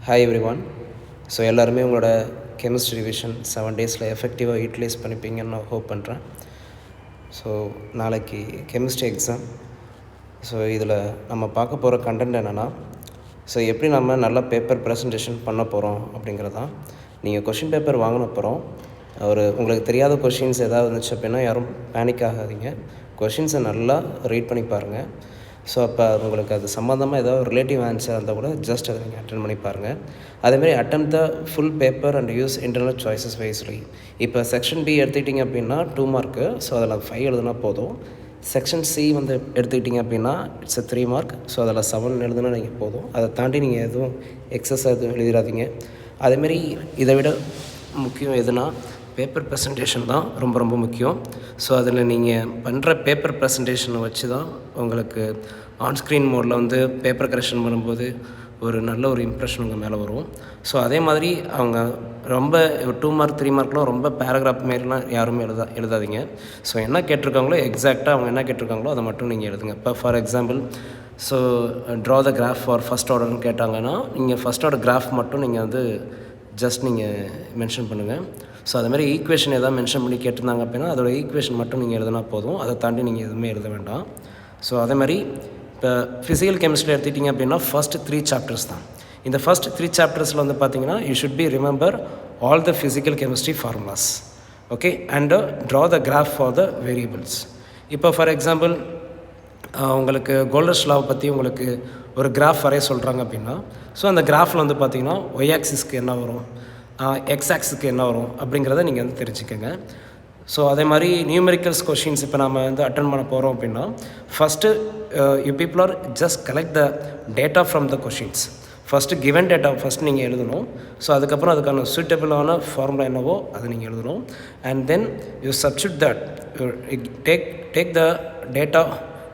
Hi every one. So எல்லாருமே உங்களோட chemistry revision 7 டேஸில் எஃபெக்டிவாக யூட்டிலைஸ் பண்ணிப்பீங்கன்னு நான் ஹோப் பண்ணுறேன். ஸோ நாளைக்கு கெமிஸ்ட்ரி எக்ஸாம். ஸோ இதில் நம்ம பார்க்க போகிற கண்டென்ட் என்னென்னா, ஸோ எப்படி நம்ம நல்ல பேப்பர் ப்ரெசன்டேஷன் பண்ண போகிறோம் அப்படிங்கிறது தான். நீங்கள் கொஷின் பேப்பர் வாங்கின அப்புறம் உங்களுக்கு தெரியாத கொஷின்ஸ் எதாவது இருந்துச்சு அப்படின்னா யாரும் பேனிக் ஆகாதீங்க. கொஷின்ஸை நல்லா ரீட் பண்ணி பாருங்கள். ஸோ அப்போ உங்களுக்கு அது சம்மந்தமாக ஏதாவது ரிலேட்டிவ் ஆன்சர் இருந்தால் கூட ஜஸ்ட் அதை நீங்கள் அட்டன் பண்ணி பாருங்கள். அதேமாதிரி attempt the full paper and use internal choices wisely. இப்போ செக்ஷன் பி எடுத்துக்கிட்டிங்க அப்படின்னா 2 மார்க்கு. ஸோ அதில் 5 எழுதுனா போதும். செக்ஷன் சி வந்து எடுத்துக்கிட்டிங்க அப்படின்னா இட்ஸ் 3 மார்க். ஸோ அதில் 7 எழுதுனா நீங்கள் போதும். அதை தாண்டி நீங்கள் எதுவும் எக்ஸஸாக எதுவும் எழுதிடாதீங்க. அதேமாரி இதை விட முக்கியம் எதுனா பேப்பர் ப்ரெசன்டேஷன் தான் ரொம்ப ரொம்ப முக்கியம். ஸோ அதில் நீங்கள் பண்ணுற பேப்பர் ப்ரெசன்டேஷனை வச்சு தான் உங்களுக்கு ஆன்ஸ்க்ரீன் மோடில் வந்து பேப்பர் கரெக்ஷன் பண்ணும்போது ஒரு நல்ல ஒரு இம்ப்ரெஷன் உங்கள் மேலே வரும். ஸோ அதே மாதிரி அவங்க ரொம்ப 2 மார்க் 3 மார்க்லாம் ரொம்ப பேராகிராஃப் மாரிலாம் யாருமே எழுதாதீங்க. ஸோ என்ன கேட்டிருக்காங்களோ எக்ஸாக்டாக அவங்க என்ன கேட்டிருக்காங்களோ அதை மட்டும் நீங்கள் எழுதுங்க. இப்போ for example so draw the graph for first ஆர்டர்னு கேட்டாங்கன்னா நீங்கள் ஃபஸ்ட் ஆர்டர் கிராஃப் மட்டும் நீங்கள் வந்து ஜஸ்ட் நீங்கள் மென்ஷன் பண்ணுங்கள். ஸோ அதுமாதிரி ஈக்குவேஷன் எதாவது மென்ஷன் பண்ணி கேட்டிருந்தாங்க அப்படின்னா அதோட ஈக்குவேஷன் மட்டும் நீங்கள் எழுதினா போதும். அதை தாண்டி நீங்கள் எதுவுமே எழுத வேண்டாம். ஸோ அதேமாதிரி இப்போ ஃபிசிக்கல் கெமிஸ்ட்ரி எடுத்துக்கிட்டிங்க அப்படின்னா ஃபஸ்ட் 3 சாப்டர்ஸ் தான். இந்த ஃபஸ்ட் 3 சாப்டர்ஸில் வந்து பார்த்தீங்கன்னா you should be remember all the physical chemistry formulas. Okay, and draw the graph for the variables. இப்போ ஃபார் எக்ஸாம்பிள் உங்களுக்கு கோல்டர்ஸ் லாவை பற்றி உங்களுக்கு ஒரு கிராஃப் வரைய சொல்கிறாங்க அப்படின்னா ஸோ அந்த கிராஃபில் வந்து பார்த்திங்கன்னா ஒய் ஆக்சிஸ்க்கு என்ன வரும், எக்ஸ் ஆக்ஸுக்கு என்ன வரும் அப்படிங்கிறத நீங்கள் வந்து தெரிஞ்சுக்கோங்க. ஸோ அதே மாதிரி நியூமெரிக்கல்ஸ் கொஷின்ஸ் இப்போ நம்ம வந்து அட்டன் பண்ண போகிறோம் அப்படின்னா first you people are just collect the data from the questions. First given data first நீங்கள் எழுதணும். ஸோ அதுக்கப்புறம் அதுக்கான சூட்டபிளான ஃபார்முலா என்னவோ அதை நீங்கள் எழுதணும். And then you substitute that take the data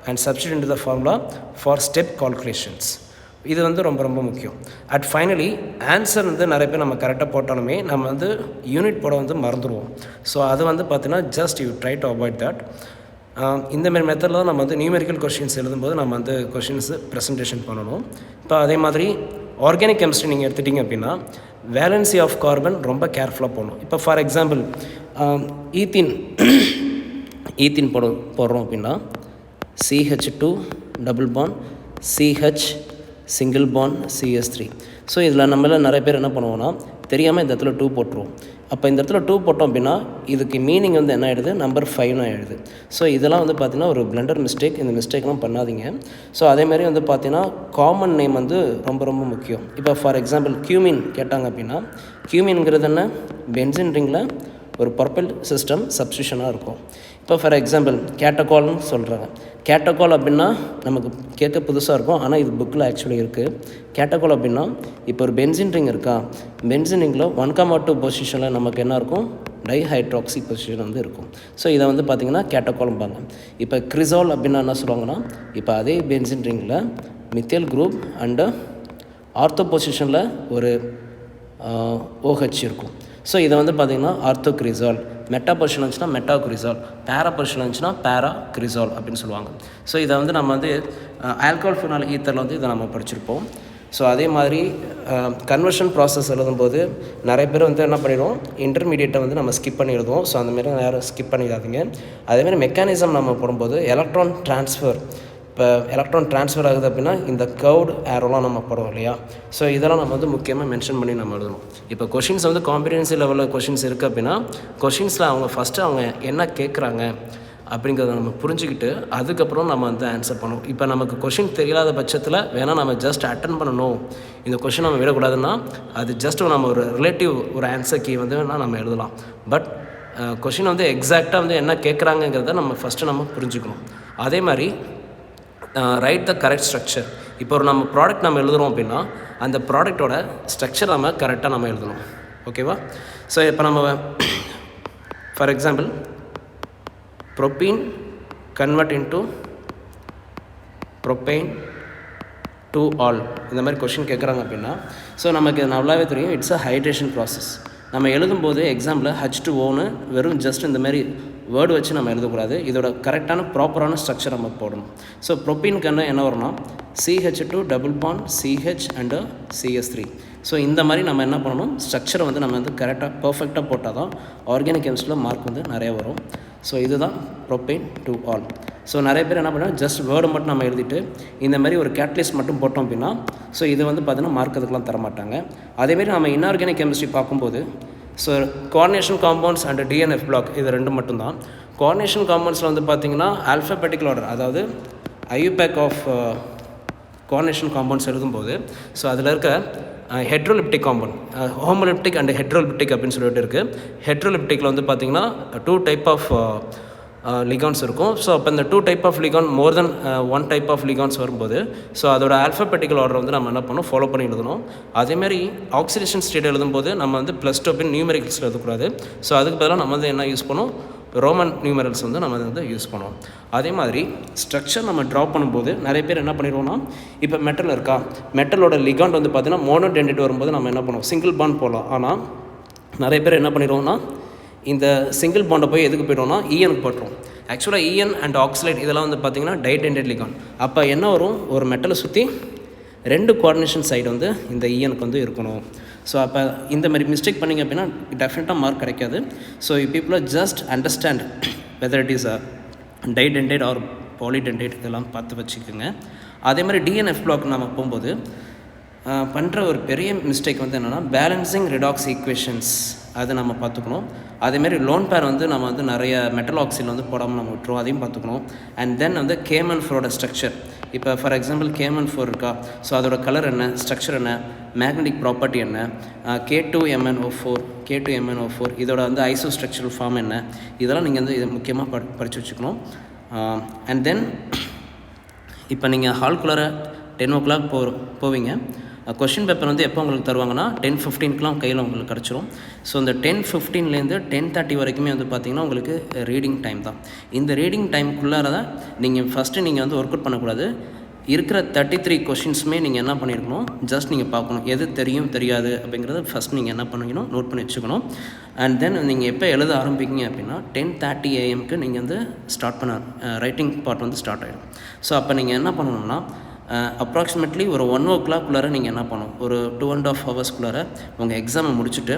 and substitute into the formula for step calculations. இது வந்து ரொம்ப ரொம்ப முக்கியம். அட் ஃபைனலி ஆன்சர் வந்து நிறைய பேர் நம்ம கரெக்டாக போட்டாலுமே நம்ம வந்து யூனிட் போட வந்து மறந்துடுவோம். ஸோ அது வந்து பார்த்தீங்கன்னா just you try to avoid that. இந்தமாரி மெத்தடில் தான் நம்ம வந்து நியூமெரிக்கல் கொஷின்ஸ் எழுதும்போது நம்ம வந்து கொஷின்ஸு ப்ரெசன்டேஷன் பண்ணணும். இப்போ அதே மாதிரி ஆர்கானிக் கெமிஸ்ட்ரி நீங்கள் எடுத்துட்டிங்க அப்படின்னா வேலன்சி ஆஃப் கார்பன் ரொம்ப கேர்ஃபுல்லாக போடணும். இப்போ ஃபார் எக்ஸாம்பிள் ஈத்தீன் போடுறோம் அப்படின்னா CH2 double bond CH single bond CS3. So இதில் நம்மள நிறைய பேர் என்ன பண்ணுவோன்னா தெரியாமல் இந்த இடத்துல 2 போட்டுருவோம். அப்போ இந்த இடத்துல 2 போட்டோம் அப்படின்னா இதுக்கு மீனிங் வந்து என்ன ஆகிடுது, நம்பர் 5 ஆகிடுது. ஸோ இதெல்லாம் வந்து பார்த்திங்கன்னா ஒரு பிளண்டர் மிஸ்டேக். இந்த மிஸ்டேக்லாம் பண்ணாதீங்க. ஸோ அதேமாதிரி வந்து பார்த்திங்கன்னா காமன் நேம் வந்து ரொம்ப ரொம்ப முக்கியம். இப்போ ஃபார் எக்ஸாம்பிள் கியூமின் கேட்டாங்க அப்படின்னா கியூமின்ங்கிறது என்ன, பென்சின் ரிங்கில் ஒரு பர்பிள் சிஸ்டம் சப்ஸ்டியூஷனாக இருக்கும். இப்போ ஃபார் எக்ஸாம்பிள் கேட்டகால்னு சொல்கிறாங்க. கேட்டகால் அப்படின்னா நமக்கு கேட்க புதுசாக இருக்கும், ஆனால் இது புக்கில் ஆக்சுவலி இருக்குது. கேட்டகால் அப்படின்னா இப்போ ஒரு பென்சின் ரிங் இருக்கா, பென்சின் ரிங்கில் 1,2 பொசிஷனில் நமக்கு என்ன இருக்கும், டைஹைட்ராக்சி பொசிஷன் வந்து இருக்கும். ஸோ இதை வந்து பார்த்திங்கன்னா கேட்டகால்ம்பாங்க. இப்போ கிரிசால் அப்படின்னா என்ன சொல்லுவாங்கன்னா இப்போ அதே பென்சின் ரிங்கில் மித்தேல் குரூப் அண்டு ஆர்த்தோ பொசிஷனில் ஒரு OH இருக்கும். ஸோ இதை வந்து பார்த்திங்கன்னா ஆர்த்தோக்ரிசால். மெட்டா பொசிஷன் இருந்துச்சுன்னா மெட்டாக்ரிசால், பேரா பொசிஷன் இருந்துச்சுன்னா பேராக்ரிசால் அப்படின்னு சொல்லுவாங்க. ஸோ இதை வந்து நம்ம வந்து ஆல்கஹால் ஃபினால் ஈத்தரில் வந்து இதை நம்ம படிச்சிருப்போம். ஸோ அதே மாதிரி கன்வர்ஷன் ப்ராசஸ் எழுதும்போது நிறைய பேர் வந்து என்ன பண்ணிடுவோம், இன்டர்மீடியேட்டை வந்து நம்ம ஸ்கிப் பண்ணி எழுதுவோம். ஸோ அந்தமாரி யாரும் ஸ்கிப் பண்ணிடாதீங்க. அதேமாதிரி மெக்கானிசம் நம்ம போடும்போது எலக்ட்ரான் ட்ரான்ஸ்ஃபர், இப்போ எலக்ட்ரான் ட்ரான்ஸ்ஃபர் ஆகுது அப்படின்னா இந்த கர்வ்டு ஏரோலாம் நம்ம போடுவோம் இல்லையா. ஸோ இதெல்லாம் நம்ம வந்து முக்கியமாக மென்ஷன் பண்ணி நம்ம எழுதணும். இப்போ கொஷின்ஸ் வந்து காம்பிடென்சி லெவலில் கொஷின்ஸ் இருக்குது அப்படின்னா கொஷின்ஸில் அவங்க என்ன கேட்குறாங்க அப்படிங்கிறத நம்ம புரிஞ்சுக்கிட்டு அதுக்கப்புறம் நம்ம வந்து ஆன்சர் பண்ணணும். இப்போ நமக்கு கொஷின் தெரியாத பட்சத்தில் வேணால் நம்ம ஜஸ்ட் அட்டன் பண்ணணும், இந்த கொஷின் நம்ம விடக்கூடாதுன்னா அது ஜஸ்ட் நம்ம ஒரு ரிலேட்டிவ் ஒரு ஆன்சர் கீ வந்து வேணால் நம்ம எழுதலாம். பட் கொஷின் வந்து எக்ஸாக்டாக வந்து என்ன கேட்குறாங்கங்கிறத நம்ம ஃபஸ்ட்டு நம்ம புரிஞ்சுக்கணும். அதே மாதிரி ரைட் த கரெக்ட் ஸ்ட்ரக்சர். இப்போ ஒரு நம்ம ப்ராடக்ட் நம்ம எழுதுகிறோம் அப்படின்னா அந்த ப்ராடக்டோட ஸ்ட்ரக்சர் நம்ம கரெக்டாக நம்ம எழுதணும். ஓகேவா. ஸோ இப்போ நம்ம for example propene convert into propyne to all இந்த மாதிரி கொஷின் கேட்குறாங்க அப்படின்னா ஸோ நமக்கு நல்லாவே தெரியும் இட்ஸ் அ ஹைட்ரேஷன் ப்ராசஸ். நம்ம எழுதும்போது எக்ஸாம்பிள் H2Oன்னு வெறும் ஜஸ்ட் இந்த மாதிரி வேர்டு வச்சு நம்ம எழுதக்கூடாது. இதோட கரெக்டான ப்ராப்பரான ஸ்ட்ரக்சர் நம்ம போடணும். ஸோ ப்ரோப்பீனுக்கு என்ன வரும்னா CH2 double bond CH and CS3. So இந்த மாதிரி நம்ம என்ன பண்ணணும், ஸ்ட்ரக்சரை வந்து நம்ம வந்து கரெக்டாக பர்ஃபெக்டாக போட்டால் தான் ஆர்கானிக் கெமிஸ்ட்ரியில் மார்க் வந்து நிறைய வரும். ஸோ இதுதான் ப்ரோபேன் டு ஆல். ஸோ நிறைய பேர் என்ன பண்ணுறாங்க, ஜஸ்ட் வேர்டு மட்டும் நம்ம எழுதிட்டு இந்த மாதிரி ஒரு கேட்டலிஸ்ட் மட்டும் போட்டோம் அப்படின்னா ஸோ இது வந்து பார்த்திங்கன்னா மார்க் அதுக்கெலாம் தரமாட்டாங்க. அதேமாரி நம்ம இன்ஆர்கானிக் கெமிஸ்ட்ரி பார்க்கும்போது so coordination compounds and DNF block இது ரெண்டு மட்டும்தான். கோஆர்டினேஷன் காம்பவுண்ட்ஸில் வந்து பார்த்திங்கன்னா ஆல்ஃபபெட்டிக்கல் ஆர்டர், அதாவது IUPAC ஆஃப் கோஆர்டினேஷன் காம்பவுண்ட்ஸ் எழுதும்போது ஸோ அதில் இருக்க ஹெட்ரோலிப்டிக் காம்பவுண்ட், ஹோமோலிப்டிக் அண்ட் ஹெட்ரோலிப்டிக் அப்படின்னு சொல்லிட்டு இருக்குது. ஹெட்ரோலிப்டிக்கில் வந்து பார்த்திங்கன்னா 2 டைப் ஆஃப் லிகான்ஸ் இருக்கும். ஸோ அப்போ இந்த 2 type of ligand more than 1 type of ligands வரும்போது ஸோ அதோட ஆல்ஃபபெட்டிக்கல் ஆர்டர் வந்து நம்ம என்ன பண்ணணும், ஃபாலோ பண்ணி எழுதணும். அதேமாதிரி ஆக்சிடேஷன் ஸ்டேட் எழுதும்போது நம்ம வந்து +2 அப்படின்னு நியூமெரிக்கல்ஸில் எழுதக்கூடாது. ஸோ அதுக்கு பதிலாக நம்ம வந்து என்ன யூஸ் பண்ணோம், ரோமன் நியூமெரல்ஸ் வந்து நம்ம வந்து யூஸ் பண்ணுவோம். அதே மாதிரி ஸ்ட்ரக்சர் நம்ம ட்ரா பண்ணும்போது நிறைய பேர் என்ன பண்ணிடுவோம்னா, இப்போ மெட்டல் இருக்கா, மெட்டலோட லிகாண்ட் வந்து பார்த்திங்கன்னா மோனோடென்டேட் வரும்போது நம்ம என்ன பண்ணுவோம், சிங்கிள் பாண்ட் போகலாம். ஆனால் நிறைய பேர் என்ன பண்ணிடுவோம்னா இந்த சிங்கிள் பாண்டை போய் எதுக்கு போய்டுவோம்னா ENக்கு போட்டுரும். ஆக்சுவலாக EN அண்ட் ஆக்சலைட் இதெல்லாம் வந்து பார்த்திங்கன்னா டைடென்டேட் லிகாண்ட். அப்போ என்ன வரும், ஒரு மெட்டலை சுற்றி 2 கோஆர்டினேஷன் சைடு வந்து இந்த ENக்கு வந்து இருக்கணும். ஸோ அப்போ இந்த மாதிரி மிஸ்டேக் பண்ணிங்க அப்படின்னா டெஃபினட்டாக மார்க் கிடைக்காது. So people just understand whether it is didentate or polydentate இதெல்லாம் பார்த்து வச்சுக்கோங்க. அதே மாதிரி DNF பிளாக் நம்ம போகும்போது பண்ணுற ஒரு பெரிய மிஸ்டேக் வந்து என்னென்னா பேலன்சிங் ரிடாக்ஸ் ஈக்குவேஷன்ஸ் அதை நம்ம பார்த்துக்கணும். அதேமாரி லோன் பேர் வந்து நம்ம வந்து நிறைய மெட்டல் ஆக்சைடில் வந்து போடாமல் நம்ம விட்டுருவோம், அதையும் பார்த்துக்கணும். அண்ட் தென் வந்து KMN4ஓட ஸ்ட்ரக்சர், இப்போ ஃபார் எக்ஸாம்பிள் KMN4 இருக்கா, ஸோ அதோட கலர் என்ன, ஸ்ட்ரக்சர் என்ன, மேக்னெட்டிக் ப்ராப்பர்ட்டி என்ன, K2MnO4 இதோட வந்து ஐசோ ஸ்ட்ரக்சரல் ஃபார்ம் என்ன, இதெல்லாம் நீங்கள் வந்து இதை முக்கியமாக படித்து வச்சுக்கணும். அண்ட் தென் இப்போ நீங்கள் ஹால்குள்ளார 10 o'clock போவீங்க. கொஷின் பேப்பர் வந்து எப்போ உங்களுக்கு தருவாங்கன்னா 10:15 கையில் உங்களுக்கு கிடச்சிரும். ஸோ இந்த 10:15 10:30 வரைக்குமே வந்து பார்த்திங்கன்னா உங்களுக்கு ரீடிங் டைம் தான். இந்த ரீடிங் டைமுக்குள்ளார தான் நீங்கள் ஃபஸ்ட்டு நீங்கள் வந்து ஒர்க் அவுட் பண்ணக்கூடாது. இருக்கிற 33 கொஷின்ஸுமே நீங்கள் என்ன பண்ணியிருக்கணும், ஜஸ்ட் நீங்கள் பார்க்கணும் எது தெரியும் தெரியாது அப்படிங்கிறத ஃபஸ்ட் நீங்கள் என்ன பண்ணிக்கணும், நோட் பண்ணி வச்சுக்கணும். அண்ட் தென் நீங்கள் எப்போ எழுத ஆரம்பிக்கிங்க அப்படின்னா 10:30 AM நீங்கள் வந்து ஸ்டார்ட் பண்ண ரைட்டிங் பார்ட் வந்து ஸ்டார்ட் ஆகிடும். ஸோ அப்போ நீங்கள் என்ன பண்ணணும்னா அப்ராக்சிமேட்லி ஒரு 1 o'clock நீங்கள் என்ன பண்ணணும், ஒரு 2.5 hours உங்கள் எக்ஸாமை முடிச்சுட்டு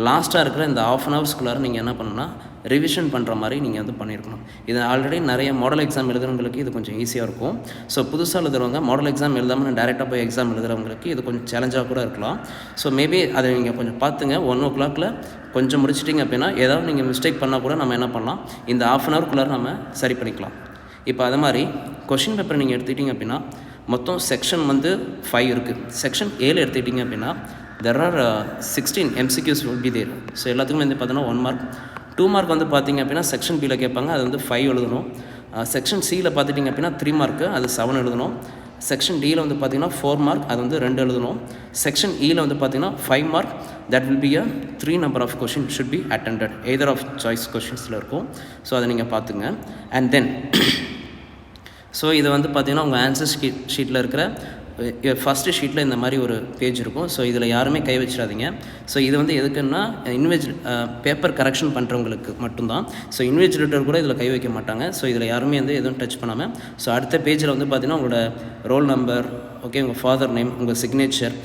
லாஸ்ட்டாக இருக்கிற இந்த 1/2 hours நீங்கள் என்ன பண்ணணும்னா ரிவிஷன் பண்ணுற மாதிரி நீங்கள் வந்து பண்ணியிருக்கணும். இது ஆல்ரெடி நிறைய மாடல் எக்ஸாம் எழுதுறவங்களுக்கு இது கொஞ்சம் ஈஸியாக இருக்கும். ஸோ புதுசாக எழுதுறவங்க மாடல் எக்ஸாம் எழுதாமல் நான் டேரெக்டாக போய் எக்ஸாம் எழுதுறவங்களுக்கு இது கொஞ்சம் சேலஞ்சாக கூட இருக்கலாம். ஸோ மேபி அதை நீங்கள் கொஞ்சம் பார்த்துங்க. 1 o'clock கொஞ்சம் முடிச்சிட்டிங்க அப்படின்னா ஏதாவது நீங்கள் மிஸ்டேக் பண்ணால் கூட நம்ம என்ன பண்ணலாம், இந்த 1/2 hour நம்ம சரி பண்ணிக்கலாம். இப்போ அது மாதிரி கொஷின் பேப்பர் நீங்கள் எடுத்துக்கிட்டிங்க அப்படின்னா மொத்தம் செக்ஷன் வந்து 5 இருக்குது. செக்ஷன் 7 எடுத்துக்கிட்டிங்க அப்படின்னா there are 16 MCQs will be there. So எல்லாத்துக்குமே வந்து பார்த்தோன்னா 1 mark. 2 mark வந்து பார்த்திங்க அப்படின்னா செக்ஷன் Bயில் கேட்பாங்க, அது வந்து 5 எழுதணும். செக்ஷன் Cயில் பார்த்துட்டிங்க அப்படின்னா 3 mark, அது 7 எழுதணும். செக்ஷன் Dயில் வந்து பார்த்திங்கன்னா 4 mark, அது வந்து 2 எழுதணும். செக்ஷன் Eயில் வந்து பார்த்திங்கன்னா 5 mark, that will be a 3 number of question should be attended, either of choice questionsல இருக்கும். ஸோ அதை நீங்கள் பார்த்துங்க. அண்ட் தென் ஸோ இது வந்து பார்த்திங்கன்னா உங்கள் ஆன்சர் ஷீட்டில் இருக்கிற ஃபஸ்ட்டு ஷீட்டில் இந்த மாதிரி ஒரு பேஜ் இருக்கும். ஸோ இதில் யாருமே கை வச்சிடாதீங்க. ஸோ இது வந்து எதுக்குன்னா பேப்பர் கரெக்ஷன் பண்ணுறவங்களுக்கு மட்டும்தான். ஸோ இன்விஜிலேட்டர் கூட இதில் கை வைக்க மாட்டாங்க. ஸோ இதில் யாருமே வந்து எதுவும் டச் பண்ணாமல் ஸோ அடுத்த பேஜில் வந்து பார்த்திங்கன்னா உங்களோட ரோல் நம்பர், ஓகே, உங்கள் ஃபாதர் நேம், உங்கள் சிக்னேச்சர்,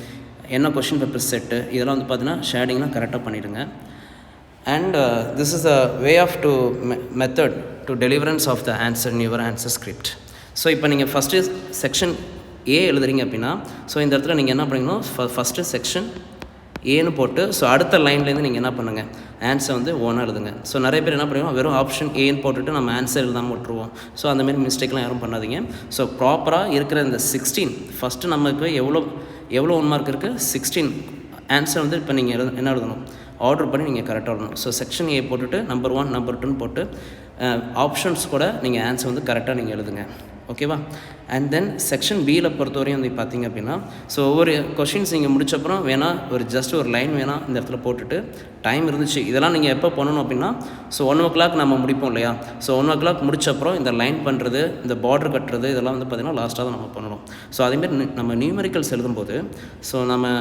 என்ன கொஷின் பேப்பர் செட்டு, இதெல்லாம் வந்து பார்த்திங்கன்னா ஷேடிங்லாம் கரெக்டாக பண்ணிவிடுங்க. And this is a way of method to deliverance of the answer in your answer script. So இப்போ நீங்கள் ஃபஸ்ட்டு செக்ஷன் A எழுதுறீங்க அப்படின்னா ஸோ இந்த இடத்துல நீங்கள் என்ன பண்ணிக்கணும், ஃபஸ்ட்டு செக்ஷன் ஏன்னு போட்டு ஸோ அடுத்த லைன்லேருந்து நீங்கள் என்ன பண்ணுங்கள், ஆன்சர் வந்து ஓனாக எழுதுங்க. ஸோ நிறைய பேர் என்ன பண்ணுவோம், வெறும் ஆப்ஷன் ஏன்னு போட்டுட்டு நம்ம ஆன்சர் எழுதாமல் விட்டுருவோம். ஸோ அந்தமாரி மிஸ்டேக்லாம் யாரும் பண்ணாதீங்க. ஸோ ப்ராப்பராக இருக்கிற இந்த 16 ஃபஸ்ட்டு நமக்கு எவ்வளோ 1 mark இருக்குது, 16 ஆன்சர் வந்து இப்போ நீங்கள் என்ன எழுதணும், ஆர்டர் பண்ணி நீங்கள் கரெக்டாக எழுதணும். ஸோ செக்ஷன் ஏ போட்டுட்டு நம்பர் 1 நம்பர் 2 போட்டு ஆப்ஷன்ஸ் கூட நீங்கள் ஆன்சர் வந்து கரெக்டாக நீங்கள் எழுதுங்க. ஓகேவா? அண்ட் தென் செக்ஷன் பியில் பொறுத்தவரையும் வந்து பார்த்திங்க அப்படின்னா ஸோ ஒவ்வொரு கொஷின்ஸ் நீங்கள் முடிச்சப்பறம் வேணால் ஜஸ்ட் ஒரு லைன் வேணால் இந்த இடத்துல போட்டுட்டு டைம் இருந்துச்சு இதெல்லாம் நீங்கள் எப்போ பண்ணணும் அப்படின்னா ஸோ 1 o'clock நம்ம முடிப்போம் இல்லையா? ஸோ 1 o'clock முடிச்சப்பறம் இந்த லைன் பண்ணுறது, இந்த பார்டர் கட்டுறது, இதெல்லாம் வந்து பார்த்திங்கன்னா லாஸ்ட்டாக தான் நம்ம பண்ணணும். ஸோ அதேமாரி நம்ம நியூமெரிக்கல்ஸ் எழுதும்போது ஸோ நம்ம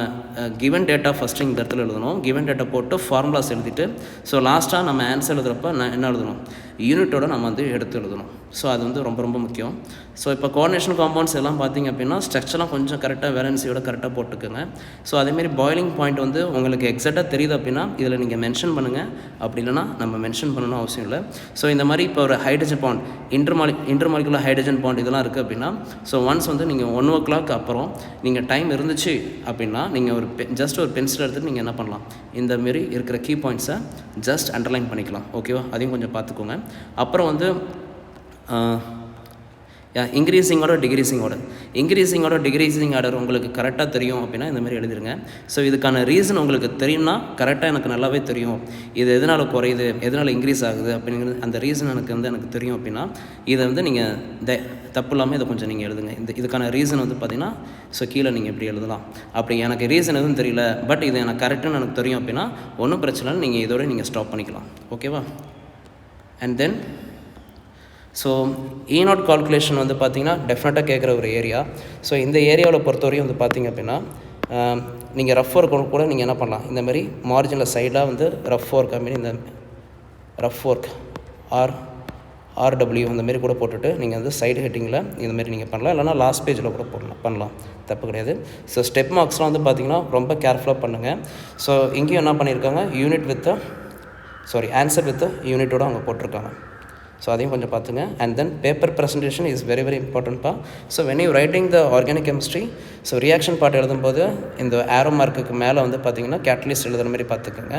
கிவன் டேட்டா ஃபஸ்ட்டு இந்த இடத்துல எழுதணும். கிவன் டேட்டா போட்டு ஃபார்முலாஸ் எழுதிட்டு ஸோ லாஸ்ட்டாக நம்ம ஆன்சர் எழுதுகிறப்ப என்ன எழுதணும், யூனிட்டோட நம்ம வந்து எடுத்து எழுதணும். ஸோ அது வந்து ரொம்ப ரொம்ப முக்கியம். ஸோ இப்போ கோஆர்டினேஷன் காம்பவுண்ட்ஸ் எல்லாம் பார்த்திங்க அப்படின்னா ஸ்ட்ரக்சர்லாம் கொஞ்சம் கரெக்டாக வேலன்சியோட கரெக்டாக போட்டுக்கோங்க. ஸோ அதேமாரி பாய்லிங் பாயிண்ட் வந்து உங்களுக்கு எக்ஸாக்டாக தெரியுது அப்படின்னா இதில் நீங்கள் மென்ஷன் பண்ணுங்கள். அப்படி இல்லைனா நம்ம மென்ஷன் பண்ணணும் அவசியம் இல்லை. ஸோ இந்த மாதிரி இப்போ ஒரு hydrogen bond intermolecular hydrogen bond இதெல்லாம் இருக்குது அப்படின்னா ஸோ ஒன்ஸ் வந்து நீங்கள் 1 o'clock அப்புறம் நீங்கள் டைம் இருந்துச்சு அப்படின்னா நீங்கள் ஒரு ஜஸ்ட் ஒரு பென்சில் எடுத்துகிட்டு நீங்கள் என்ன பண்ணலாம், இந்தமாரி இருக்கிற கீ பாயிண்ட்ஸை ஜஸ்ட் அண்டர்லைன் பண்ணிக்கலாம். ஓகேவா, அதையும் கொஞ்சம் பார்த்துக்கோங்க. அப்புறம் வந்து இன்க்ரீஸிங்கோட டிக்ரீஸிங் ஆர்டர் உங்களுக்கு கரெக்டாக தெரியும் அப்படின்னா இந்த மாதிரி எழுதிருங்க. ஸோ இதுக்கான ரீசன் உங்களுக்கு தெரியும்னா கரெக்டாக எனக்கு நல்லாவே தெரியும், இது எதனால் குறையுது எதனால் இன்க்ரீஸ் ஆகுது அப்படிங்கிறது அந்த ரீசன் எனக்கு தெரியும் அப்படின்னா இதை வந்து நீங்கள் தப்பு இல்லாமல் இதை கொஞ்சம் நீங்கள் எழுதுங்க. இதுக்கான ரீசன் வந்து பார்த்திங்கன்னா ஸோ கீழே நீங்கள் இப்படி எழுதலாம். அப்படி எனக்கு ரீசன் எதுவும் தெரியல பட் இது எனக்கு கரெக்டுன்னு எனக்கு தெரியும் அப்படின்னா ஒன்றும் பிரச்சனை இல்லை, நீங்கள் இதோட நீங்கள் ஸ்டாப் பண்ணிக்கலாம். ஓகேவா. And then so E0 calculation வந்து பார்த்திங்கன்னா டெஃபினட்டாக கேட்குற ஒரு ஏரியா. ஸோ இந்த ஏரியாவில் பொறுத்தவரையும் வந்து பார்த்திங்க அப்படின்னா நீங்கள் ரஃப் ஒர்க் கூட நீங்கள் என்ன பண்ணலாம், இந்தமாரி மார்ஜினில் சைடாக வந்து ரஃப் ஒர்க் அப்படின்னு இந்த ரஃப் ஒர்க் RW இந்தமாரி கூட போட்டுட்டு நீங்கள் வந்து சைடு ஹெட்டிங்கில் இந்தமாரி நீங்கள் பண்ணலாம். இல்லைனா லாஸ்ட் பேஜில் கூட பண்ணலாம், தப்பு கிடையாது. ஸோ ஸ்டெப் மார்க்ஸ்லாம் வந்து பார்த்திங்கன்னா ரொம்ப கேர்ஃபுல்லாக பண்ணுங்கள். ஸோ இங்கேயும் என்ன பண்ணியிருக்காங்க, ஆன்சர் வித் யூனிட்டோடு அவங்க போட்டிருக்காங்க. ஸோ அதையும் கொஞ்சம் பார்த்துங்க. And then paper presentation is very very இம்பார்ட்டன்ட்ப்பா. So when you writing the organic chemistry so reaction part எழுதும்போது இந்த ஆரோ மார்க்குக்கு மேலே வந்து பார்த்திங்கன்னா கேட்டலிஸ்ட் எழுதுகிற மாதிரி பார்த்துக்கோங்க.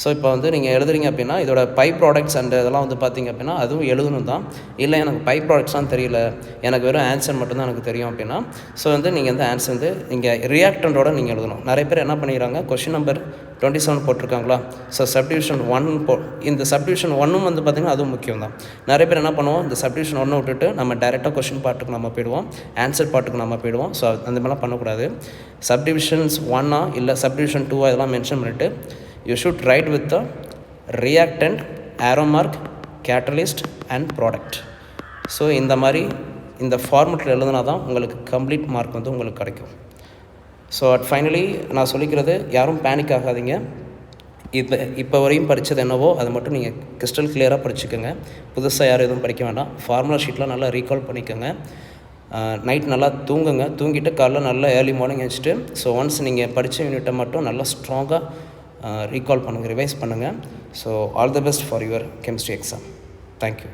ஸோ இப்போ வந்து நீங்கள் எழுதுறீங்க அப்படின்னா இதோட பை ப்ராடக்ட்ஸ் அண்ட் இதெல்லாம் வந்து பார்த்திங்க அப்படின்னா அதுவும் எழுதணும் தான். இல்லை எனக்கு பை ப்ராடக்ட்ஸ்லாம் தெரியல, எனக்கு வெறும் ஆன்சர் மட்டும்தான் எனக்கு தெரியும் அப்படின்னா ஸோ வந்து நீங்கள் வந்து ஆன்சர் வந்து இங்கே ரியாக்டண்டோட நீங்கள் எழுதணும். நிறைய பேர் என்ன பண்ணிக்கிறாங்க, கொஷின் நம்பர் 27 போட்டிருக்காங்களா, ஸோ சப்டிவிஷன் 1 இந்த சப்டிவிஷன் 1 வந்து பார்த்திங்கன்னா அதுவும் முக்கியம் தான். நிறைய பேர் என்ன பண்ணுவோம், இந்த சப்டிவிஷன் 1 விட்டுட்டு நம்ம டேரெக்டாக கொஷின் பார்ட்டுக்கு நம்ம போயிடுவோம், ஆன்சர் பார்ட்டுக்கு நம்ம போயிடுவோம். ஸோ அந்த மாதிரிலாம் பண்ணக்கூடாது. சப்டிவிஷன்ஸ் 1 இல்லை சப்டிவிஷன் 2 இதெல்லாம் மென்ஷன் பண்ணிவிட்டு you should write with the reactant, arrow mark, catalyst and product. So இந்த மாதிரி இந்த ஃபார்மெட்டில் எழுதுனா தான் உங்களுக்கு கம்ப்ளீட் மார்க் வந்து உங்களுக்கு கிடைக்கும். ஸோ ஃபைனலி நான் சொல்லிக்கிறது, யாரும் பேனிக் ஆகாதீங்க. இப்போ வரையும் படித்தது என்னவோ அதை மட்டும் நீங்கள் கிறிஸ்டல் கிளியராக படிச்சுக்கோங்க. புதுசாக யாரும் எதுவும் படிக்க வேண்டாம். ஃபார்முலா ஷீட்லாம் நல்லா ரீகால் பண்ணிக்கோங்க. நைட் நல்லா தூங்கிட்டு காலைல நல்லா ஏர்லி மார்னிங் வச்சுட்டு ஸோ ஒன்ஸ் நீங்கள் படித்த யூனிட்டை மட்டும் நல்லா ஸ்ட்ராங்காக ரீகால் பண்ணுங்கள், ரிவைஸ் பண்ணுங்கள். So all the best for your chemistry exam. Thank you.